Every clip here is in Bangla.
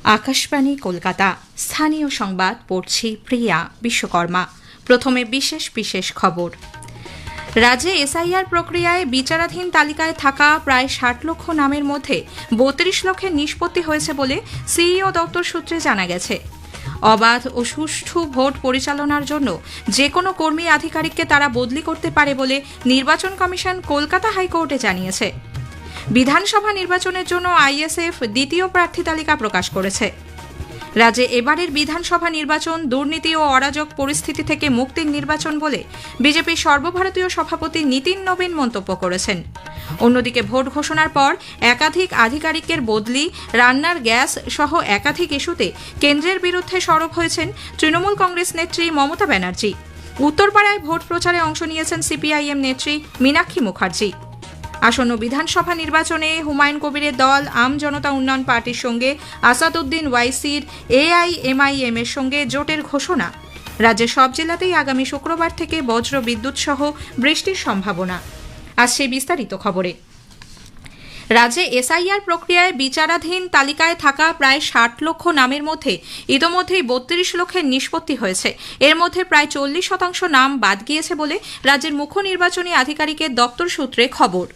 আকাশবাণী কলকাতা স্থানীয় সংবাদ পড়ছি প্রিয়া বিশ্বকর্মা। প্রথমে বিশেষ বিশেষ খবর। রাজ্যে এসআইআর প্রক্রিয়ায় বিচারাধীন তালিকায় থাকা প্রায় ৬০ লক্ষ নামের মধ্যে ৩২ লক্ষের নিষ্পত্তি হয়েছে বলে সিইও দপ্তর সূত্রে জানা গেছে। অবাধ ও সুষ্ঠু ভোট পরিচালনার জন্য যে কোনো কর্মী আধিকারিককে তারা বদলি করতে পারে বলে নির্বাচন কমিশন কলকাতা হাইকোর্টে জানিয়েছে। বিধানসভা নির্বাচনের জন্য আইএসএফ দ্বিতীয় প্রার্থী তালিকা প্রকাশ করেছে। রাজ্যে এবারের বিধানসভা নির্বাচন দুর্নীতি ও অরাজক পরিস্থিতি থেকে মুক্তির নির্বাচন বলে বিজেপির সর্বভারতীয় সভাপতি নীতিন নবীন মন্তব্য করেছেন। অন্যদিকে ভোট ঘোষণার পর একাধিক আধিকারিকের বদলি, রান্নার গ্যাস সহ একাধিক ইস্যুতে কেন্দ্রের বিরুদ্ধে সরব হয়েছেন তৃণমূল কংগ্রেস নেত্রী মমতা ব্যানার্জি। উত্তরপাড়ায় ভোট প্রচারে অংশ নিয়েছেন সিপিআইএম নেত্রী মীনাক্ষী মুখার্জি। আসন্ন বিধানসভা নির্বাচনে হুমায়ুন কবিরের দল আম জনতা উন্নয়ন পার্টির সঙ্গে আসাদউদ্দিন ওয়াইসির এআইএমআইএম এর সঙ্গে জোটের ঘোষণা। রাজ্যের সব জেলাতেই আগামী শুক্রবার থেকে বজ্র বিদ্যুৎ সহ বৃষ্টির সম্ভাবনা। আসছে বিস্তারিত খবরে। রাজ্যে এসআইআর প্রক্রিয়ায় বিচারাধীন তালিকায় থাকা প্রায় ৬০ লক্ষ নামের মধ্যে ইতোমধ্যেই ৩২ লক্ষের নিষ্পত্তি হয়েছে। এর মধ্যে প্রায় ৪০% নাম বাদ গিয়েছে বলে রাজ্যের মুখ্য নির্বাচনী আধিকারিকের দপ্তর সূত্রে খবর।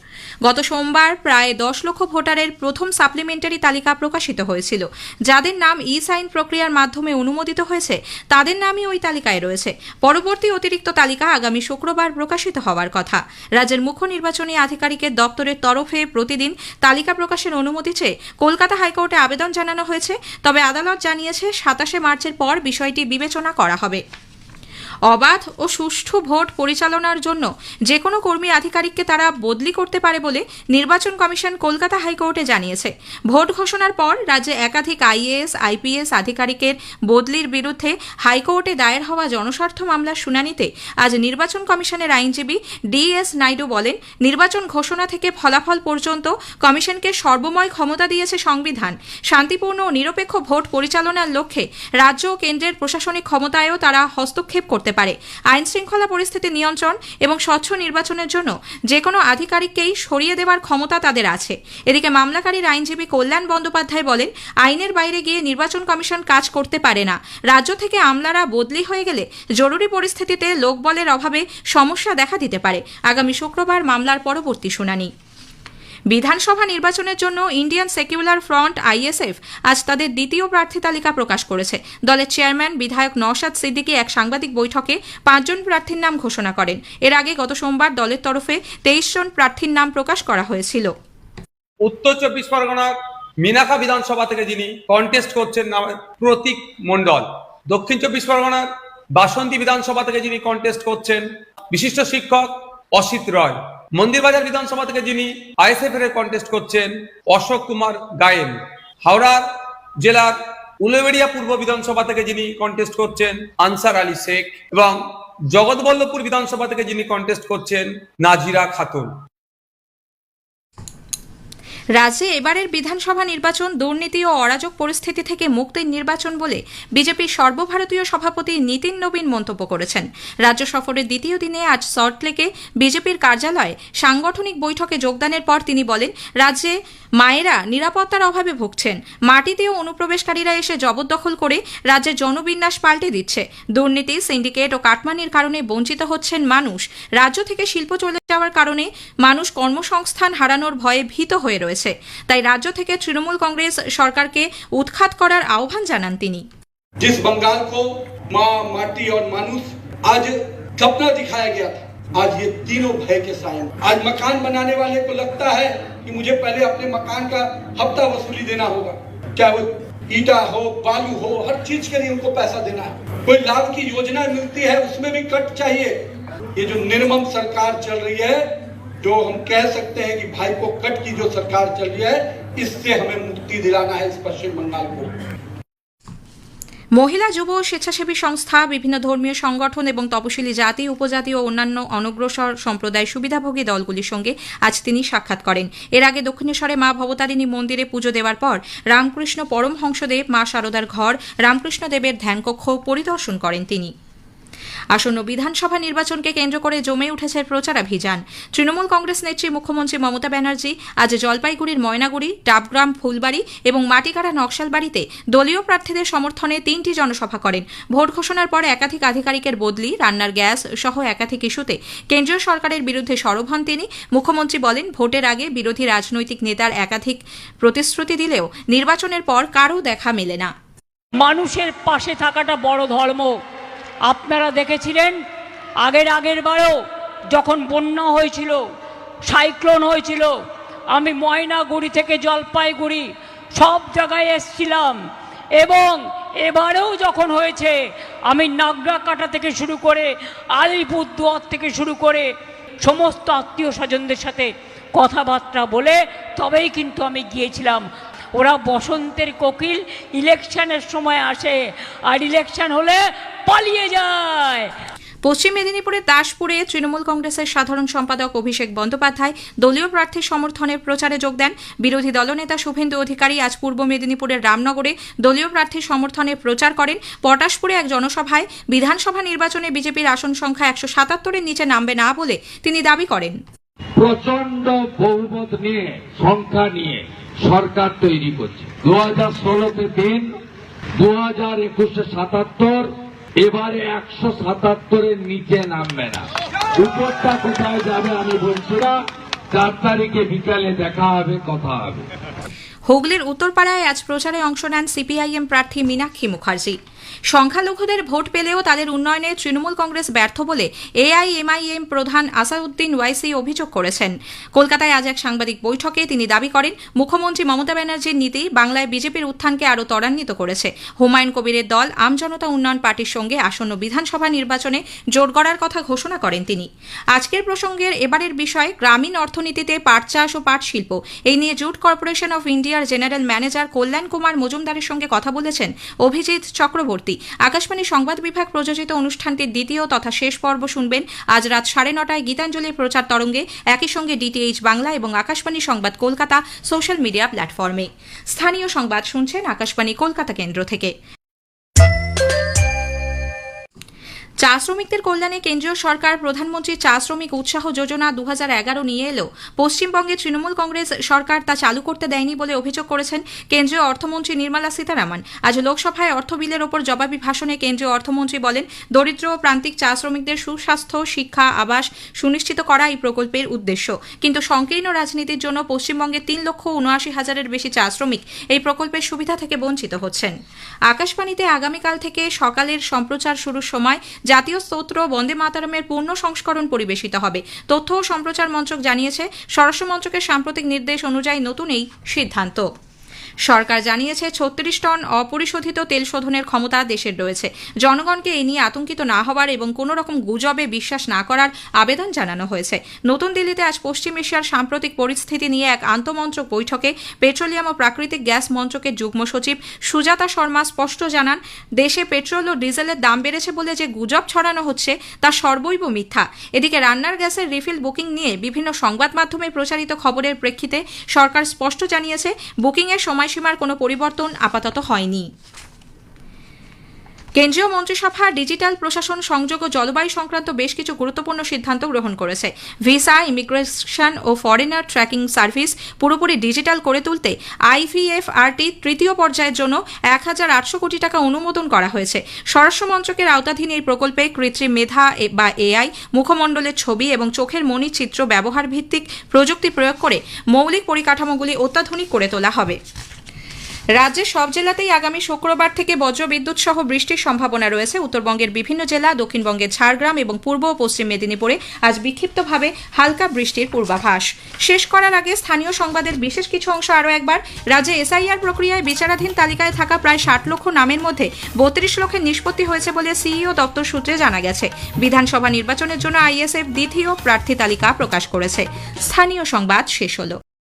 গত সোমবার প্রায় ১০ লক্ষ ভোটারের প্রথম সাপ্লিমেন্টারি তালিকা প্রকাশিত হয়েছিল। যাদের নাম ই সাইন প্রক্রিয়ার মাধ্যমে অনুমোদিত হয়েছে তাদের নামই ওই তালিকায় রয়েছে। পরবর্তী অতিরিক্ত তালিকা আগামী শুক্রবার প্রকাশিত হওয়ার কথা। রাজ্যের মুখ্য নির্বাচনী আধিকারিকের দপ্তরের তরফে প্রতিদিন তালিকা প্রকাশের অনুমতি চেয়ে কলকাতা হাইকোর্টে আবেদন জানানো হয়েছে। তবে আদালত জানিয়েছে ২৭শে মার্চের পর বিষয়টি বিবেচনা করা হবে। অবাধ ও সুষ্ঠু ভোট পরিচালনার জন্য যে কোনো কর্মী আধিকারিককে তারা বদলি করতে পারে বলে নির্বাচন কমিশন কলকাতা হাইকোর্টে জানিয়েছে। ভোট ঘোষণার পর রাজ্যে একাধিক আইএএস আইপিএস আধিকারিকের বদলির বিরুদ্ধে হাইকোর্টে দায়ের হওয়া জনস্বার্থ মামলার শুনানিতে আজ নির্বাচন কমিশনের আইনজীবী ডিএস নাইডু বলেন, নির্বাচন ঘোষণা থেকে ফলাফল পর্যন্ত কমিশনকে সর্বময় ক্ষমতা দিয়েছে সংবিধান। শান্তিপূর্ণ ও নিরপেক্ষ ভোট পরিচালনার লক্ষ্যে রাজ্য ও কেন্দ্রের প্রশাসনিক ক্ষমতায়ও তারা হস্তক্ষেপ করতে পারে। আইন শৃঙ্খলা পরিস্থিতি নিয়ন্ত্রণ এবং স্বচ্ছ নির্বাচনের জন্য যে কোনো আধিকারিককেই সরিয়ে দেওয়ার ক্ষমতা তাদের আছে। এদিকে মামলাকারীর আইনজীবী কল্যাণ বন্দ্যোপাধ্যায় বলেন, আইনের বাইরে গিয়ে নির্বাচন কমিশন কাজ করতে পারে না। রাজ্য থেকে আমলারা বদলি হয়ে গেলে জরুরি পরিস্থিতিতে লোকবলের অভাবে সমস্যা দেখা দিতে পারে। আগামী শুক্রবার মামলার পরবর্তী শুনানি। বিধানসভা নির্বাচনের জন্য ইন্ডিয়ান সেকুলার ফ্রন্ট আইএসএফ আজ তাদের দ্বিতীয় প্রার্থী তালিকা প্রকাশ করেছে। দলের চেয়ারম্যান বিধায়ক নওশাদ সিদ্দিকী এক সাংবাদিক বৈঠকে ৫ জন প্রার্থীর নাম ঘোষণা করেন। এর আগে গত সোমবার দলের তরফে ২৩ জন প্রার্থীর নাম প্রকাশ করা হয়েছিল। উত্তর ২৪ পরগনার মিনাখা বিধানসভা থেকে যিনি কন্টেস্ট করছেন প্রতীক মণ্ডল, দক্ষিণ ২৪ পরগনার বাসন্তী বিধানসভা থেকে যিনি কন্টেস্ট করছেন বিশিষ্ট শিক্ষক অসিত রয়, মন্দিরবাজার বিধানসভা থেকে যিনি আইএসএফ এর কন্টেস্ট করছেন অশোক কুমার গায়েন, হাওড়ার জেলার উলুবেড়িয়া পূর্ব বিধানসভা থেকে যিনি কন্টেস্ট করছেন আনসার আলী শেখ এবং জগৎবল্লভপুর বিধানসভা থেকে যিনি কন্টেস্ট করছেন নাজিরা খাতুন। রাজ্যে এবারের বিধানসভা নির্বাচন দুর্নীতি ও অরাজক পরিস্থিতি থেকে মুক্তির নির্বাচন বলে বিজেপির সর্বভারতীয় সভাপতি নীতিন নবীন মন্তব্য করেছেন। রাজ্য সফরের দ্বিতীয় দিনে আজ সল্টলেকে বিজেপির কার্যালয়ে সাংগঠনিক বৈঠকে যোগদানের পর তিনি বলেন, রাজ্যে মায়েরা নিরাপত্তার অভাবে ভুগছেন। মাটিতেও অনুপ্রবেশকারীরা এসে জবরদখল করে রাজ্যের জনবিন্যাস পাল্টে দিচ্ছে। দুর্নীতি, সিন্ডিকেট ও কাটমানির কারণে বঞ্চিত হচ্ছেন মানুষ। রাজ্য থেকে শিল্প চলে যাওয়ার কারণে মানুষ কর্মসংস্থান হারানোর ভয়ে ভীত হয়ে রয়েছে। তাই রাজ্য থেকে তৃণমূল কংগ্রেস সরকারকে উৎখাত করার আহ্বান জানান তিনি। जिस बंगाल को माँ, माटी और मानुष आज सपना दिखाया गया था, आज ये तीनों भय के साए। आज मकान बनाने वाले को लगता है कि मुझे पहले अपने मकान का हफ्ता वसूली देना होगा, चाहे वो ईटा हो, बालू हो, हर चीज के लिए उनको पैसा देना है। कोई लाभ की योजना मिलती है उसमें भी कट चाहिए। ये जो निर्मम सरकार चल रही है, जो हम कह सकते हैं कि भाई को कट की जो सरकार चल रही है, इससे हमें मुक्ति दिलाना है इस पश्चिम बंगाल को। মহিলা, যুব, স্বেচ্ছাসেবী সংস্থা, বিভিন্ন ধর্মীয় সংগঠন এবং তপশিলি জাতি, উপজাতি ও অন্যান্য অনগ্রসর সম্প্রদায় সুবিধাভোগী দলগুলির সঙ্গে আজ তিনি সাক্ষাৎ করেন। এর আগে দক্ষিণেশ্বরে মা ভবতারিণী মন্দিরে পুজো দেওয়ার পর রামকৃষ্ণ পরমহংসদেব, মা শারদার ঘর, রামকৃষ্ণ দেবের ধ্যানকক্ষ পরিদর্শন করেন তিনি। আসন্ন বিধানসভা নির্বাচনকে কেন্দ্র করে জমে উঠেছে প্রচারাভিযান। তৃণমূল কংগ্রেস নেত্রী মুখ্যমন্ত্রী মমতা ব্যানার্জি আজ জলপাইগুড়ির ময়নাগুড়ি, ডাবগ্রাম, ফুলবাড়ি এবং মাটিকাড়া নকশালবাড়িতে দলীয় প্রার্থীদের সমর্থনে 3টি জনসভা করেন। ভোট ঘোষণার পর একাধিক আধিকারিকের বদলি, রান্নার গ্যাস সহ একাধিক ইস্যুতে কেন্দ্রীয় সরকারের বিরুদ্ধে সরব হন তিনি। মুখ্যমন্ত্রী বলেন, ভোটের আগে বিরোধী রাজনৈতিক নেতার একাধিক প্রতিশ্রুতি দিলেও নির্বাচনের পর কারও দেখা মেলে না। মানুষের পাশে থাকাটা বড় ধর্ম। আপনারা দেখেছিলেন আগের বারও যখন বন্যা হয়েছিল, সাইক্লোন হয়েছিল, আমি ময়নাগুড়ি থেকে জলপাইগুড়ি সব জায়গায় এসেছিলাম, এবং এবারেও যখন হয়েছে আমি নাগরাকাটা থেকে শুরু করে আলিপুরদুয়ার থেকে শুরু করে সমস্ত আত্মীয় স্বজনদের সাথে কথাবার্তা বলে তবেই কিন্তু আমি গিয়েছিলাম। ওরা বসন্তের কোকিল, ইলেকশনের সময় আসে আর ইলেকশন হলে পালিয়ে যায়। পশ্চিম মেদিনীপুরের দাসপুরে তৃণমূল কংগ্রেসের সাধারণ সম্পাদক অভিষেক বন্দ্যোপাধ্যায় দলীয় প্রার্থীর সমর্থনে প্রচারে যোগ দেন। বিরোধী দলনেতা শুভেন্দু অধিকারী আজ পূর্ব মেদিনীপুরের রামনগরে দলীয় প্রার্থীর সমর্থনে প্রচার করেন। পটাশপুরে এক জনসভায় বিধানসভা নির্বাচনে বিজেপির আসন সংখ্যা 177-এর নিচে নামবে না বলে তিনি দাবি করেন। প্রচন্ড বহুমত নিয়ে, সংখ্যা নিয়ে সরকার তৈরি করছে। 2016-তে 3, 2021-এ 77, এবারে 177-এর নিচে নামবে না। উপরটা কোথায় যাবে আমি বলছি না, 4 তারিখে বিকালে দেখা হবে, কথা হবে। হুগলির উত্তরপাড়ায় আজ প্রচারে অংশ নেন সিপিআইএম প্রার্থী মীনাক্ষী মুখার্জি। সংখ্যালঘুদের ভোট পেলেও তাদের উন্নয়নে তৃণমূল কংগ্রেস ব্যর্থ বলে এআইএমআইএম প্রধান আসাদউদ্দিন ওয়াইসি অভিযোগ করেছেন। কলকাতায় আজ এক সাংবাদিক বৈঠকে তিনি দাবি করেন, মুখ্যমন্ত্রী মমতা ব্যানার্জির নীতি বাংলায় বিজেপির উত্থানকে আরও ত্বরান্বিত করেছে। হুমায়ুন কবিরের দল আমজনতা উন্নয়ন পার্টির সঙ্গে আসন্ন বিধানসভা নির্বাচনে জোট গড়ার কথা ঘোষণা করেন তিনি। আজকের প্রসঙ্গের এবারের বিষয় গ্রামীণ অর্থনীতিতে পাট চাষ ও পাট শিল্প। এই নিয়ে জুট কর্পোরেশন অফ ইন্ডিয়ার জেনারেল ম্যানেজার কল্যাণ কুমার মজুমদারের সঙ্গে কথা বলেছেন অভিজিৎ চক্রবর্তী। আকাশবাণী সংবাদ বিভাগ প্রযোজিত অনুষ্ঠানটির দ্বিতীয় তথা শেষ পর্ব শুনবেন আজ রাত 9:30 গীতাঞ্জলির প্রচার তরঙ্গে, একই সঙ্গে ডিটিএইচ বাংলা এবং আকাশবাণী সংবাদ কলকাতা সোশ্যাল মিডিয়া প্ল্যাটফর্মে। স্থানীয় সংবাদ শুনছেন আকাশবাণী কলকাতা কেন্দ্র থেকে। চা শ্রমিকদের কল্যাণে কেন্দ্রীয় সরকার প্রধানমন্ত্রী চা শ্রমিক উৎসাহ যোজনা 2011 নিয়ে এলেও পশ্চিমবঙ্গে তৃণমূল কংগ্রেস সরকার তা চালু করতে দেয়নি বলে অভিযোগ করেছেন কেন্দ্রীয় অর্থমন্ত্রী নির্মলা সীতারামন। আজ লোকসভায় অর্থ বিলের ওপর জবাবি ভাষণে কেন্দ্রীয় অর্থমন্ত্রী বলেন, দরিদ্র ও প্রান্তিক চা শ্রমিকদের সুস্বাস্থ্য, শিক্ষা, আবাস সুনিশ্চিত করা এই প্রকল্পের উদ্দেশ্য। কিন্তু সংকীর্ণ রাজনীতির জন্য পশ্চিমবঙ্গে 3,79,000-এর বেশি চা শ্রমিক এই প্রকল্পের সুবিধা থেকে বঞ্চিত হচ্ছেন। আকাশবাণীতে আগামীকাল থেকে সকালের সম্প্রচার শুরুর সময় জাতীয় স্তোত্র বন্দে মাতরমের পূর্ণ সংস্করণ পরিবেশিত হবে। তথ্য ও সম্প্রচার মন্ত্রক জানিয়েছে, স্বরাষ্ট্র মন্ত্রকের সাম্প্রতিক নির্দেশ অনুযায়ী নতুন এই সিদ্ধান্ত। সরকার জানিয়েছে 36 টন অপরিশোধিত তেল শোধনের ক্ষমতা দেশের রয়েছে। জনগণকে এ নিয়ে আতঙ্কিত না হওয়ার এবং কোনো রকম গুজবে বিশ্বাস না করার আবেদন জানানো হয়েছে। নতুন দিল্লিতে আজ পশ্চিম এশিয়ার সাম্প্রতিক পরিস্থিতি নিয়ে এক আন্তমন্ত্রক বৈঠকে পেট্রোলিয়াম ও প্রাকৃতিক গ্যাস মন্ত্রকের যুগ্ম সচিব সুজাতা শর্মা স্পষ্ট জানান, দেশে পেট্রোল ও ডিজেলের দাম বেড়েছে বলে যে গুজব ছড়ানো হচ্ছে তা সর্বৈব মিথ্যা। এদিকে রান্নার গ্যাসের রিফিল বুকিং নিয়ে বিভিন্ন সংবাদ মাধ্যমে প্রচারিত খবরের প্রেক্ষিতে সরকার স্পষ্ট জানিয়েছে, বুকিংয়ের সময়সীমার কোনো পরিবর্তন আপাতত হয়নি। কেন্দ্রীয় মন্ত্রিসভা ডিজিটাল প্রশাসন সংযোগ ও জলবায়ু সংক্রান্ত বেশ কিছু গুরুত্বপূর্ণ সিদ্ধান্ত গ্রহণ করেছে। ভিসা, ইমিগ্রেশন ও ফরেনার ট্র্যাকিং সার্ভিস পুরোপুরি ডিজিটাল করে তুলতে আইভিএফআরটি তৃতীয় পর্যায়ের জন্য 1,800 কোটি টাকা অনুমোদন করা হয়েছে। স্বরাষ্ট্র মন্ত্রকের আওতাধীন এই প্রকল্পে কৃত্রিম মেধা বা এআই, মুখমণ্ডলের ছবি এবং চোখের মণি চিত্র ব্যবহার ভিত্তিক প্রযুক্তি প্রয়োগ করে মৌলিক পরিকাঠামোগুলি অত্যাধুনিক করে তোলা হবে। রাজ্যের সব জেলাতেই আগামী শুক্রবার থেকে বজ্রবিদ্যুৎ সহ বৃষ্টির সম্ভাবনা রয়েছে। উত্তরবঙ্গের বিভিন্ন জেলা, দক্ষিণবঙ্গের ঝাড়গ্রাম এবং পূর্ব ও পশ্চিম মেদিনীপুরে আজ বিক্ষিপ্তভাবে হালকা বৃষ্টির পূর্বাভাস। শেষ করার আগে স্থানীয় সংবাদের বিশেষ কিছু অংশ আরও একবার। রাজ্যে এসআইআর প্রক্রিয়ায় বিচারাধীন তালিকায় থাকা প্রায় 60 লক্ষ নামের মধ্যে 32 লক্ষের নিষ্পত্তি হয়েছে বলে সিইও দপ্তর সূত্রে জানা গেছে। বিধানসভা নির্বাচনের জন্য আইএসএফ দ্বিতীয় প্রার্থী তালিকা প্রকাশ করেছে। স্থানীয় সংবাদ শেষ হলো।